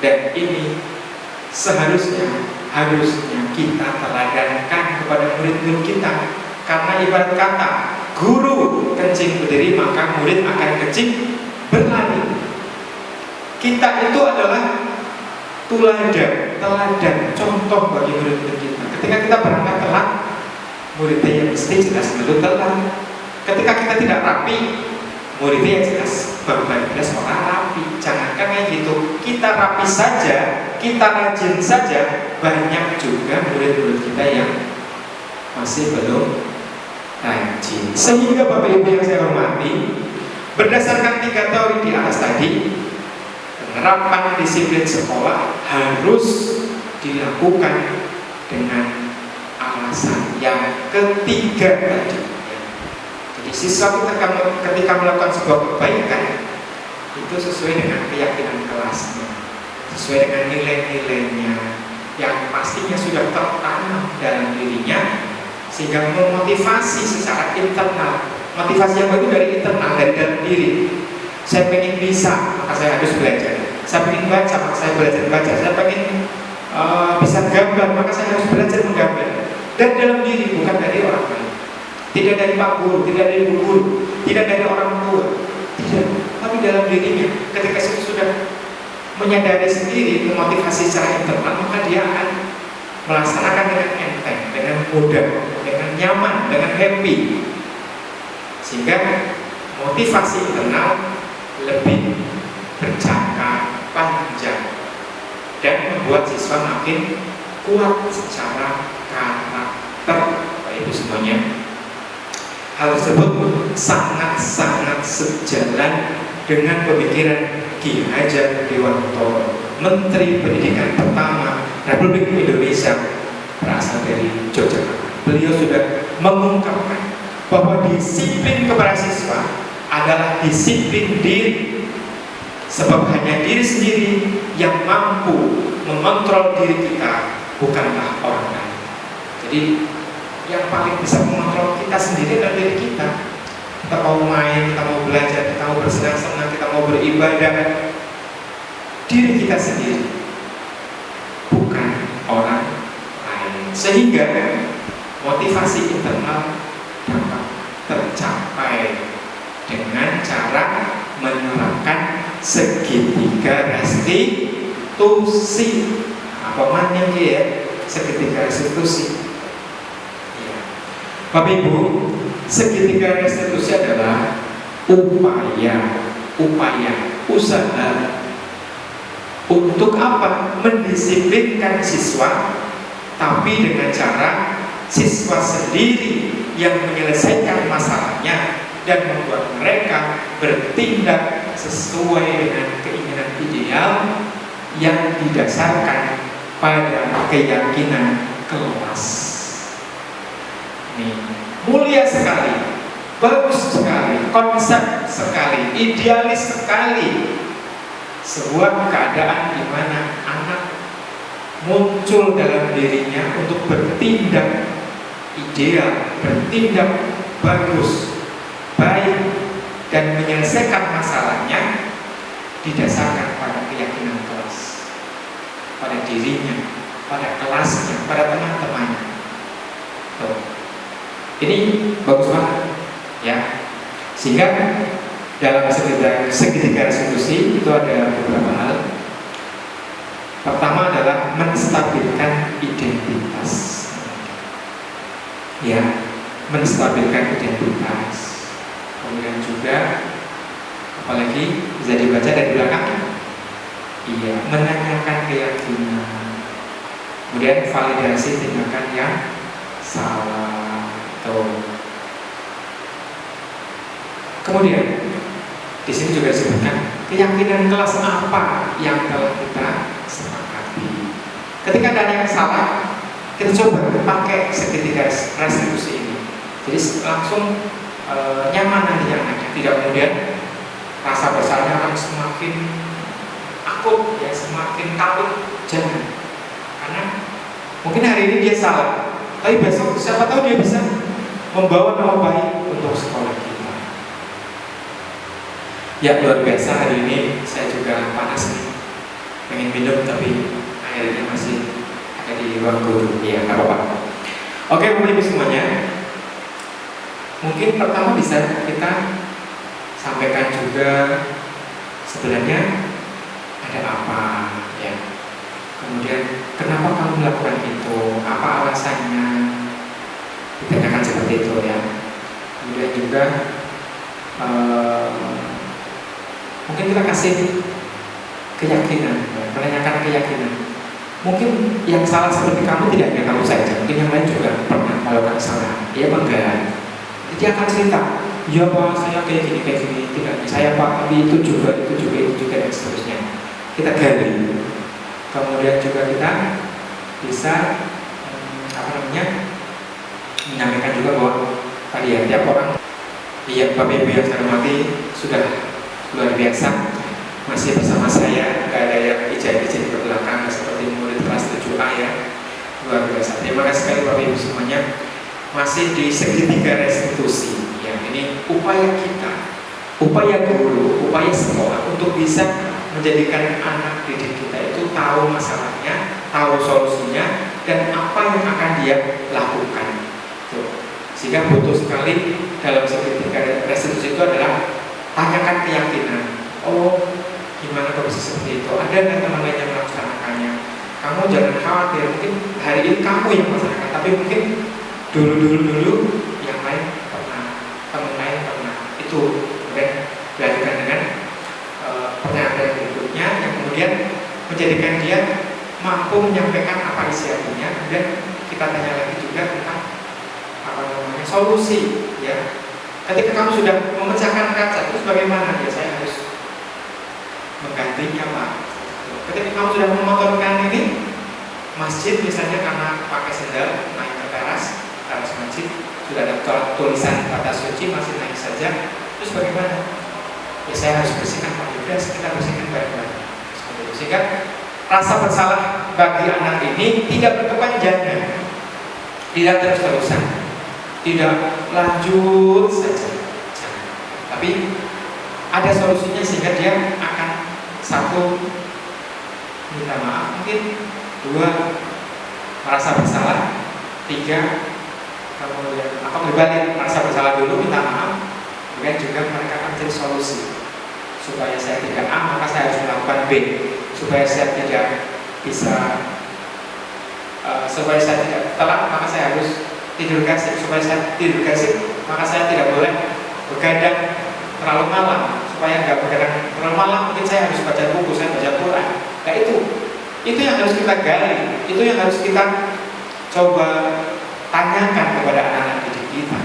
Dan ini seharusnya kita teladankan kepada murid-murid kita. Karena ibarat kata, guru kencing berdiri, maka murid akan kencing berlari. Kita itu adalah teladan, contoh bagi murid-murid kita. Ketika kita berangkat telat, muridnya yang mesti jelas dulu telat. Ketika kita tidak rapi, muridnya yang jelas berbalik sekolah rapi. Jangankan kayak gitu, kita rapi saja, kita rajin saja, banyak juga murid-murid kita yang masih belum rajin. Sehingga Bapak Ibu yang saya hormati, berdasarkan 3 teori di atas tadi, penerapan disiplin sekolah harus dilakukan dengan alasan yang ketiga tadi. Jadi siswa ketika melakukan sebuah kebaikan itu sesuai dengan keyakinan kelasnya, sesuai dengan nilai-nilainya yang pastinya sudah tertanam dalam dirinya, sehingga memotivasi secara internal. Motivasi yang baru dari internal, dari dalam diri. Saya pengen bisa, maka saya harus belajar. Saya pengen baca, maka saya belajar baca. Saya pengen bisa gambar, maka saya harus belajar menggambar. Dan dalam diri, bukan dari orang lain. Tidak dari Pak Guru, tidak dari Bu Guru, tidak dari orang tua, tidak. Tapi dalam dirinya, ketika itu sudah menyadari sendiri, memotivasi secara internal, maka dia akan melaksanakan dengan enteng, dengan mudah, dengan nyaman, dengan happy. Sehingga motivasi internal lebih berjangka panjang dan membuat siswa makin kuat secara karakter. Bapak Ibu semuanya, hal tersebut sangat-sangat sejalan dengan pemikiran Ki Hajar Dewantoro, Menteri Pendidikan pertama Republik Indonesia, berasal dari Yogyakarta. Beliau sudah mengungkapkan bahwa disiplin kepada siswa adalah disiplin diri. Sebab hanya diri sendiri yang mampu mengontrol diri kita, bukanlah orang lain. Jadi yang paling bisa mengontrol kita sendiri adalah diri kita. Kita mau main, kita mau belajar, kita mau bersenang-senang, kita mau beribadah, diri kita sendiri, bukan orang lain. Sehingga motivasi internal dapat tercapai dengan cara menerapkan segitiga restitusi. Apa maknanya ya? Segitiga restitusi. Ya. Bapak Ibu, segitiga restitusi adalah usaha untuk apa? Mendisiplinkan siswa, tapi dengan cara siswa sendiri yang menyelesaikan masalahnya dan membuat mereka bertindak sesuai dengan keinginan ideal yang didasarkan pada keyakinan kelas. Ini mulia sekali, bagus sekali, konsep sekali, idealis sekali. Sebuah keadaan di mana anak muncul dalam dirinya untuk bertindak ideal, bertindak bagus, baik, dan menyelesaikan masalahnya didasarkan pada keyakinan kelas, pada dirinya, pada kelasnya, pada teman-temannya. Ini bagus banget, ya. Sehingga dalam segitiga restitusi itu ada beberapa hal. Pertama adalah menstabilkan identitas, ya, menstabilkan identitas. Kemudian juga apalagi bisa dibaca dari belakang, iya, menanyakan keyakinan. Kemudian validasi tindakan yang salah. Kemudian di sini juga disebutkan keyakinan kelas apa yang telah kita sepakati. Ketika ada yang salah, kita coba pakai segitiga restitusi ini. Jadi langsung nyaman nanti yang nanya, tidak kemudian rasa bersalahnya akan semakin akut, ya, semakin takut. Jangan, karena mungkin hari ini dia salah, tapi besok siapa tahu dia bisa membawa nama baik untuk sekolah kita. Ya, luar biasa, hari ini saya juga panas nih, pengen minum tapi airnya masih ada di ruang guru. Ya, nggak apa-apa. Oke, Bapak Ibu semuanya, mungkin pertama bisa kita sampaikan juga sebenarnya ada apa, ya. Kemudian kenapa kamu melakukan itu? Apa alasannya? Ditanyakan seperti itu, ya. Kemudian juga mungkin kita kasih keyakinan, ya, menanyakan keyakinan. Mungkin yang salah seperti kamu tidak hanya kamu saja, mungkin yang lain juga pernah melakukan kesalahan. Dia bangga. Dia akan cerita, ya Pak, saya kayak gini, tidak saya Pak, tapi itu juga, dan seterusnya. Kita gali. Kemudian juga kita bisa menyampaikan juga bahwa tadi ya, tiap orang, iya, Bapak Ibu yang saya hormati, sudah luar biasa masih bersama saya, nggak ada yang ijazah di belakang seperti murid kelas 7A, ya, luar biasa. Terima kasih sekali Bapak Ibu semuanya. Masih di segitiga restitusi, ya, ini upaya kita, upaya guru, upaya sekolah untuk bisa menjadikan anak didik kita itu tahu masalahnya, tahu solusinya, dan apa yang akan dia lakukan. Sehingga butuh sekali dalam segitiga restitusi itu adalah tanyakan keyakinan. Oh, gimana kok bisa seperti itu? Ada nggak teman lain yang melaksanakannya? Kamu jangan khawatir, mungkin hari ini kamu yang melaksanakan, tapi mungkin dulu yang lain pernah, teman lain pernah. Itu kemudian dilanjutkan dengan pertanyaan berikutnya yang kemudian menjadikan dia mampu menyampaikan apa isi hatinya. Kemudian kita tanya lagi juga tentang solusi, ya. Ketika kamu sudah memecahkan kaca, terus bagaimana? Ya, saya harus menggantinya, Pak. Ketika kamu sudah memotorkan ini masjid, misalnya karena pakai sendal naik ke teras masjid, sudah ada tulisan kata suci, masih naik saja, terus bagaimana? ya saya harus bersihkan, Pak. Yaudah kita bersihkan bareng-bareng. Seperti itu. Sehingga rasa bersalah bagi anak ini tidak berkepanjangan, tidak terus-terusan, tidak lanjut saja. Jangan. Tapi ada solusinya sehingga dia akan satu minta maaf, mungkin dua merasa bersalah, tiga kemudian atau berbalik merasa bersalah dulu minta maaf, kemudian juga mereka akan cari solusi supaya saya tidak A maka saya harus melakukan B, supaya saya tidak bisa supaya saya tidak telat maka saya harus tidur gasik, supaya saya tidur gasik maka saya tidak boleh begadang terlalu malam, supaya nggak begadang terlalu malam mungkin saya harus baca buku, saya baca Quran. Nah itu yang harus kita gali, itu yang harus kita coba tanyakan kepada anak-anak didik kita.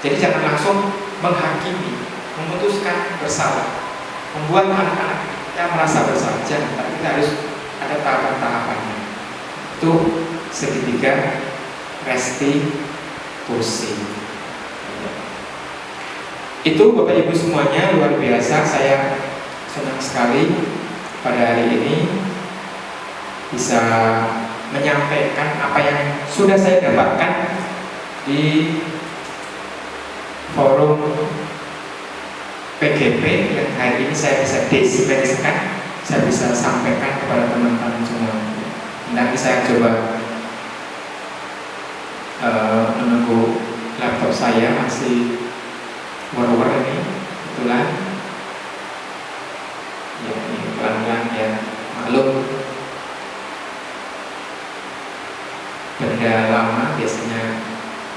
Jadi jangan langsung menghakimi, memutuskan bersalah, membuat anak-anak kita merasa bersalah. Jangan, tapi kita harus ada tahapan-tahapannya. Itu segitiga restitusi. Itu Bapak Ibu semuanya luar biasa. Saya senang sekali pada hari ini bisa menyampaikan apa yang sudah saya dapatkan di forum PGP yang hari ini saya bisa deskripsikan, saya bisa sampaikan kepada teman-teman semua. Nanti saya coba menunggu laptop saya masih war-war ini kebetulan ya, ini pelan-pelan ya, maklum benda lama biasanya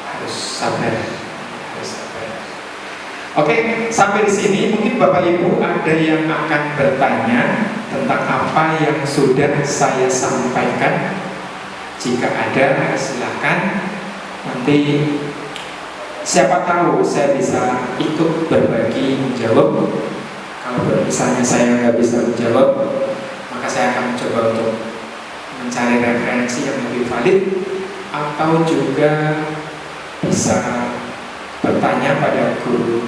harus sabar. Oke, sampai di sini mungkin Bapak Ibu ada yang akan bertanya tentang apa yang sudah saya sampaikan. Jika ada, silakan. Nanti siapa tahu saya bisa ikut berbagi menjawab. Kalau misalnya saya nggak bisa menjawab, maka saya akan mencoba untuk mencari referensi yang lebih valid, atau juga bisa bertanya pada guru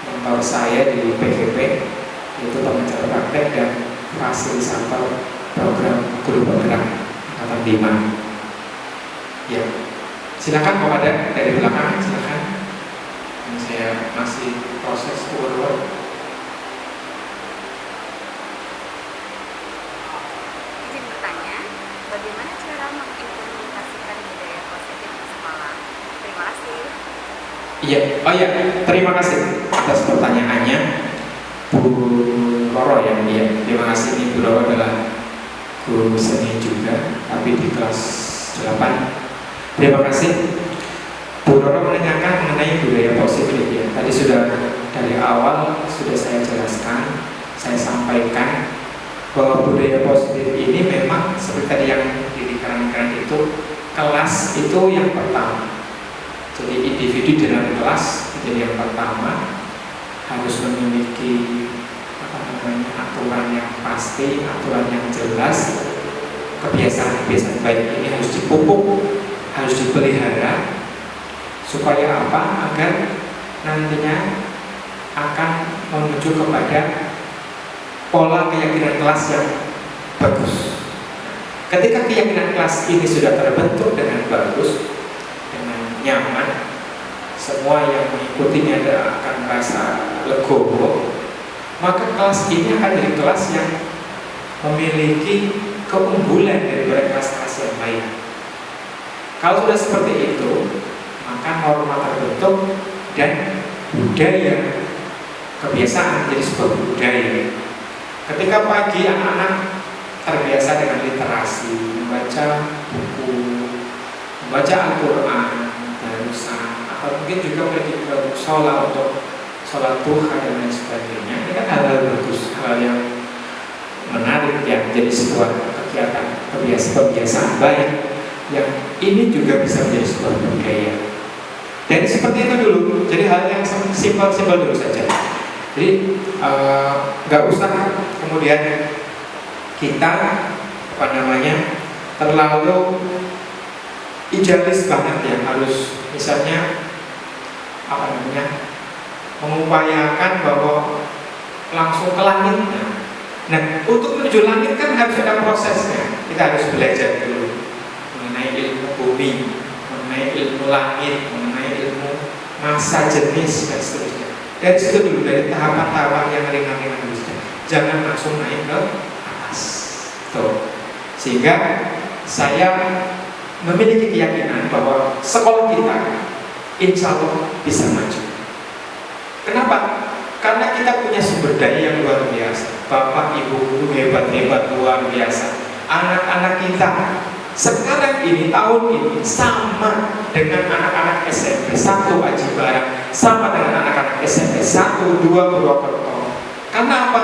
mentor saya di PGP, yaitu pengajar praktek dan fasilitator program guru bergerak angkatan 5. Ya, silakan kalau ada dari belakang, silakan. Saya masih proses urut. Izin bertanya, bagaimana cara mengimplementasikan budaya positif di sekolah? Terima kasih. Iya, oh iya, terima kasih atas pertanyaannya Bu Roro ya. Iya, terima kasih. Ini Bu Roro adalah guru seni juga, tapi di kelas 8. Terima kasih. Bu Roro menanyakan mengenai budaya positif ya. Tadi sudah dari awal sudah saya jelaskan, saya sampaikan bahwa budaya positif ini memang seperti tadi yang diterangkan itu, kelas itu yang pertama. Jadi individu dalam kelas jadi yang pertama harus memiliki aturan yang pasti, aturan yang jelas. Kebiasaan-kebiasaan baik ini harus dipupuk, harus dipelihara. Supaya apa? Agar nantinya akan menuju kepada pola keyakinan kelas yang bagus. Ketika keyakinan kelas ini sudah terbentuk dengan bagus, dengan nyaman, semua yang mengikutinya akan merasa legowo, maka kelas ini akan jadi kelas yang memiliki keunggulan daripada kelas-kelas yang lain. Kalau sudah seperti itu, maka norma terbentuk dan budaya, kebiasaan menjadi sebuah budaya. Ketika pagi anak-anak terbiasa dengan literasi, membaca buku, membaca Al-Quran, darusan, atau mungkin juga pergi ke sholat untuk sholat duha dan lain sebagainya. Ini kan hal-hal bagus, hal yang menarik yang menjadi sebuah kegiatan, kebiasaan baik yang ini juga bisa menjadi sebuah budaya. Jadi seperti itu dulu. Jadi hal yang simpel-simpel dulu saja. Jadi nggak usah kemudian kita terlalu idealis banget ya, harus misalnya mengupayakan bahwa langsung ke langit. Nah, untuk menuju langit kan harus ada prosesnya. Kita harus belajar dulu mengenai ilmu bumi, mengenai ilmu langit, mengenai ilmu masa jenis dan seterusnya. Dari situ dulu, dari tahapan-tahapan yang ringan-ringan dulu. Jangan langsung naik ke atas. Tuh. Sehingga saya memiliki keyakinan bahwa sekolah kita insya Allah bisa maju. Kenapa? Karena kita punya sumber daya yang luar biasa. Bapak, ibu guru hebat-hebat luar biasa. Anak-anak kita sekarang ini, tahun ini sama dengan anak-anak SMP 1 Aji Barang, sama dengan anak-anak SMP 1, 2 Purwokerto. Karena apa?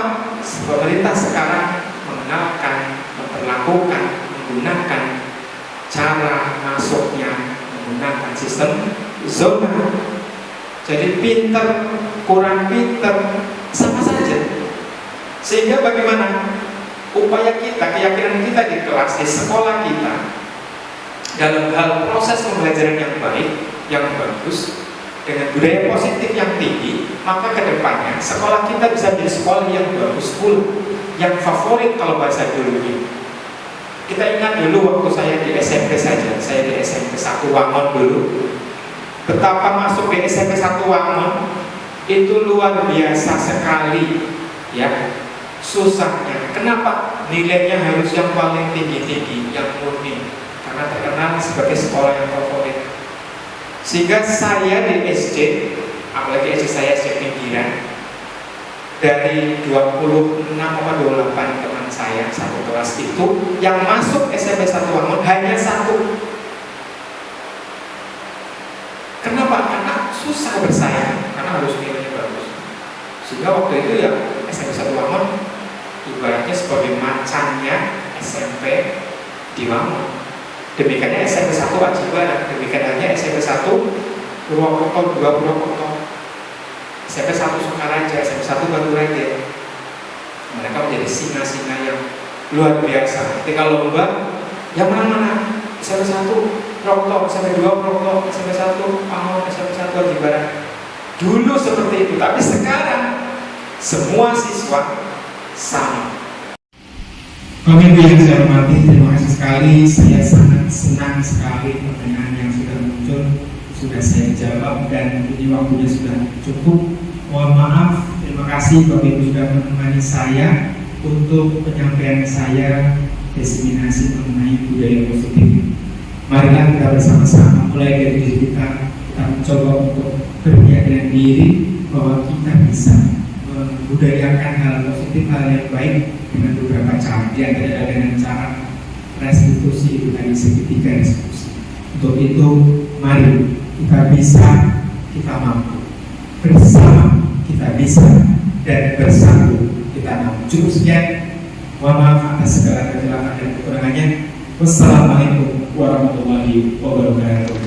Pemerintah sekarang mengenalkan, memperlakukan, menggunakan cara masuknya menggunakan sistem zona. Jadi pinter, kurang pinter, sama saja. Sehingga bagaimana upaya kita, keyakinan kita di kelas, di sekolah kita dalam hal proses pembelajaran yang baik, yang bagus, dengan budaya positif yang tinggi, maka kedepannya sekolah kita bisa menjadi sekolah yang bagus pula, yang favorit kalau bahasa dulu ini. Kita ingat dulu waktu saya di SMP saja, saya di SMP 1 Wangon dulu, betapa masuk di SMP 1 Wangon itu luar biasa sekali, ya, susahnya. Kenapa? Nilainya harus yang paling tinggi-tinggi, yang murni, karena terkenal sebagai sekolah yang favorit. Sehingga saya di SD, apalagi SD saya SD pinggiran, dari 26 atau 28 teman saya satu kelas itu, yang masuk SMP 1 Wangon hanya 1. Kenapa? Karena susah bersaing, karena harus nilainya bagus. Sehingga waktu itu ya SMP 1 Wangon ibaratnya sebagai macannya SMP di Wangon. Demikiannya SMP 1 Aji Barang, demikiannya SMP 1 Purwokerto, 2 Purwokerto, SMP 1 Sukaraja, SMP 1 Batu-Raja. Mereka menjadi singa-singa yang luar biasa. Ketika lomba, yang mana-mana SMP 1 Purwokerto, SMP 2 Purwokerto, SMP 1 Wangon, SMP 1 Aji Barang. Dulu seperti itu, tapi sekarang semua siswa sama. Bapak Ibu yang saya hormati, terima kasih sekali. Saya sangat senang sekali pertanyaan yang sudah muncul sudah saya jawab, dan ini waktunya sudah cukup. Mohon maaf, terima kasih Bapak Ibu sudah menemani saya untuk penyampaian saya diseminasi mengenai budaya positif. Marilah kita bersama-sama mulai dari diri kita mencoba untuk berniat diri bahwa kita bisa membudayakan hal positif, hal yang baik dengan beberapa cara. Di antaranya dengan cara restitusi, itu tadi segitiga restitusi. Untuk itu, mari kita bisa, kita mampu. Bersama kita bisa, dan bersatu kita mampu. Cukup sekian. Mohon maaf atas segala kecelakaan dan kekurangannya. Wassalamualaikum warahmatullahi wabarakatuh.